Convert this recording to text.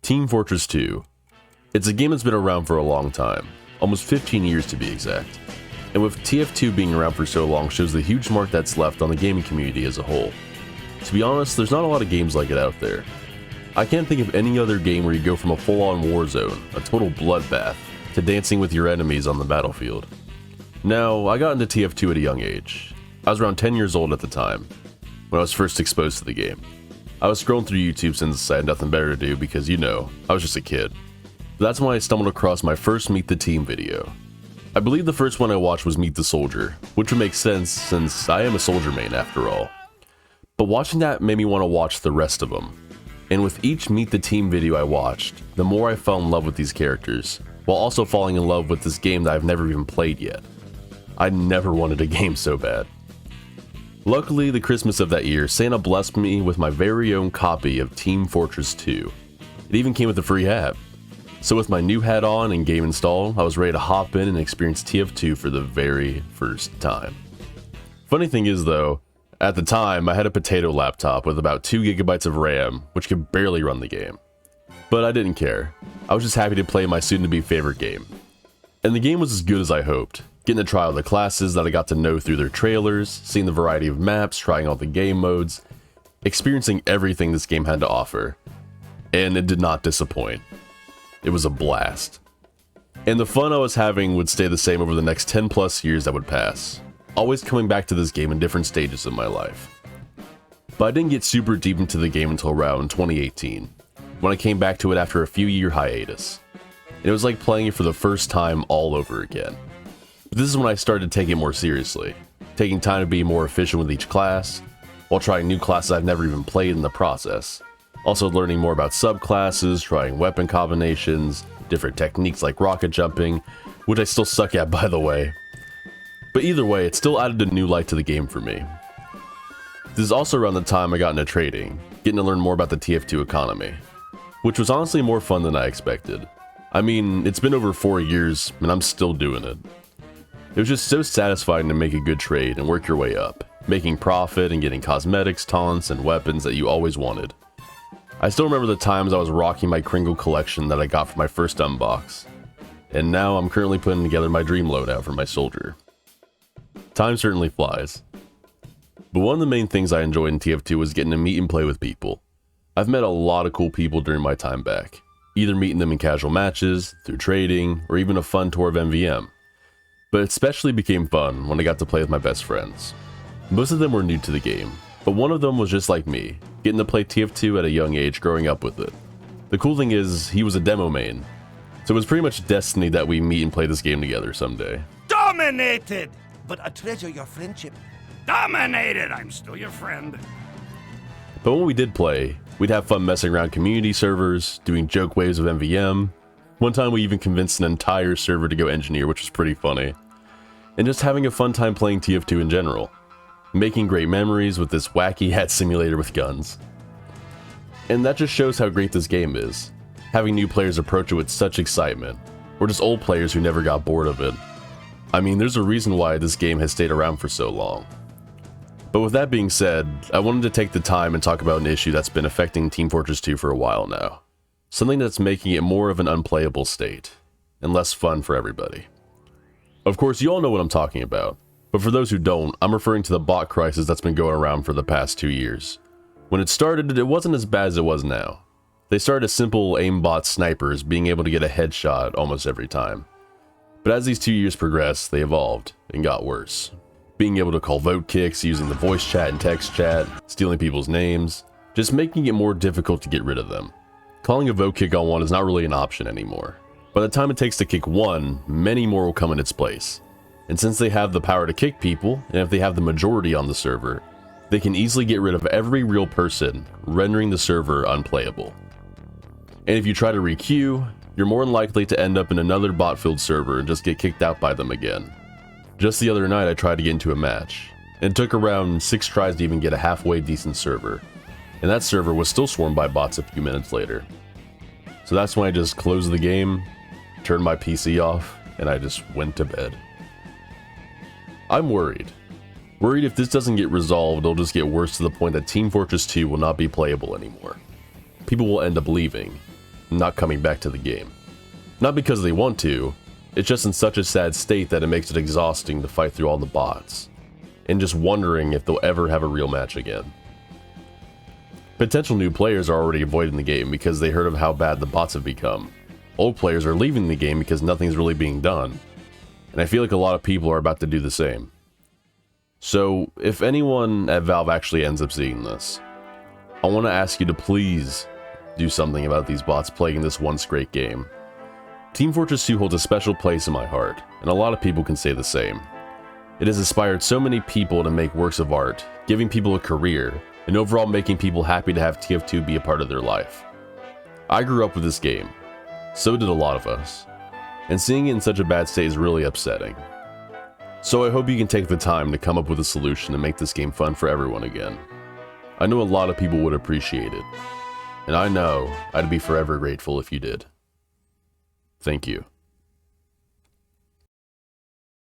Team Fortress 2. It's a game that's been around for a long time, almost 15 years to be exact. And with TF2 being around for so long shows the huge mark that's left on the gaming community as a whole. To be honest, there's not a lot of games like it out there. I can't think of any other game where you go from a full-on war zone, a total bloodbath, to dancing with your enemies on the battlefield. Now, I got into TF2 at a young age. I was around 10 years old at the time, when I was first exposed to the game. I was scrolling through YouTube since I had nothing better to do because, you know, I was just a kid. But that's when I stumbled across my first Meet the Team video. I believe the first one I watched was Meet the Soldier, which would make sense since I am a soldier main after all. But watching that made me want to watch the rest of them. And with each Meet the Team video I watched, the more I fell in love with these characters, while also falling in love with this game that I've never even played yet. I never wanted a game so bad. Luckily, the Christmas of that year, Santa blessed me with my very own copy of Team Fortress 2. It even came with a free hat. So with my new hat on and game installed, I was ready to hop in and experience TF2 for the very first time. Funny thing is though, at the time I had a potato laptop with about 2 GB of RAM, which could barely run the game. But I didn't care. I was just happy to play my soon-to-be favorite game. And the game was as good as I hoped. Getting to try all the classes that I got to know through their trailers, seeing the variety of maps, trying all the game modes, experiencing everything this game had to offer. And it did not disappoint. It was a blast. And the fun I was having would stay the same over the next 10 plus years that would pass. Always coming back to this game in different stages of my life. But I didn't get super deep into the game until around 2018, when I came back to it after a few year hiatus. And it was like playing it for the first time all over again. But this is when I started to take it more seriously, taking time to be more efficient with each class, while trying new classes I've never even played in the process. Also learning more about subclasses, trying weapon combinations, different techniques like rocket jumping, which I still suck at by the way. But either way, it still added a new light to the game for me. This is also around the time I got into trading, getting to learn more about the TF2 economy, which was honestly more fun than I expected. I mean, it's been over 4 years and I'm still doing it. It was just so satisfying to make a good trade and work your way up, making profit and getting cosmetics, taunts, and weapons that you always wanted. I still remember the times I was rocking my Kringle collection that I got for my first unbox, and now I'm currently putting together my dream loadout for my soldier. Time certainly flies. But one of the main things I enjoyed in TF2 was getting to meet and play with people. I've met a lot of cool people during my time back, either meeting them in casual matches, through trading, or even a fun tour of MVM. But it especially became fun when I got to play with my best friends. Most of them were new to the game, but one of them was just like me, getting to play TF2 at a young age growing up with it. The cool thing is, he was a demo main, so it was pretty much destiny that we meet and play this game together someday. Dominated! But I treasure your friendship. Dominated! I'm still your friend. But when we did play, we'd have fun messing around community servers, doing joke waves of MVM. One time we even convinced an entire server to go engineer, which was pretty funny. And just having a fun time playing TF2 in general. Making great memories with this wacky hat simulator with guns. And that just shows how great this game is. Having new players approach it with such excitement, or just old players who never got bored of it. I mean, there's a reason why this game has stayed around for so long. But with that being said, I wanted to take the time and talk about an issue that's been affecting Team Fortress 2 for a while now. Something that's making it more of an unplayable state, and less fun for everybody. Of course, you all know what I'm talking about, but for those who don't, I'm referring to the bot crisis that's been going around for the past 2 years. When it started, it wasn't as bad as it was now. They started as simple aimbot snipers being able to get a headshot almost every time. But as these 2 years progressed, they evolved and got worse. Being able to call vote kicks, using the voice chat and text chat, stealing people's names, just making it more difficult to get rid of them. Calling a vote kick on one is not really an option anymore. By the time it takes to kick one, many more will come in its place. And since they have the power to kick people, and if they have the majority on the server, they can easily get rid of every real person, rendering the server unplayable. And if you try to re-queue, you're more than likely to end up in another bot-filled server and just get kicked out by them again. Just the other night I tried to get into a match, and it took around 6 tries to even get a halfway decent server. And that server was still swarmed by bots a few minutes later. So that's when I just closed the game, turned my PC off, and I just went to bed. I'm worried. Worried if this doesn't get resolved, it'll just get worse to the point that Team Fortress 2 will not be playable anymore. People will end up leaving, not coming back to the game. Not because they want to, it's just in such a sad state that it makes it exhausting to fight through all the bots, and just wondering if they'll ever have a real match again. Potential new players are already avoiding the game because they heard of how bad the bots have become. Old players are leaving the game because nothing's really being done, and I feel like a lot of people are about to do the same. So, if anyone at Valve actually ends up seeing this, I want to ask you to please do something about these bots plaguing this once great game. Team Fortress 2 holds a special place in my heart, and a lot of people can say the same. It has inspired so many people to make works of art, giving people a career, and overall making people happy to have TF2 be a part of their life. I grew up with this game, so did a lot of us, and seeing it in such a bad state is really upsetting. So I hope you can take the time to come up with a solution to make this game fun for everyone again. I know a lot of people would appreciate it, and I know I'd be forever grateful if you did. Thank you.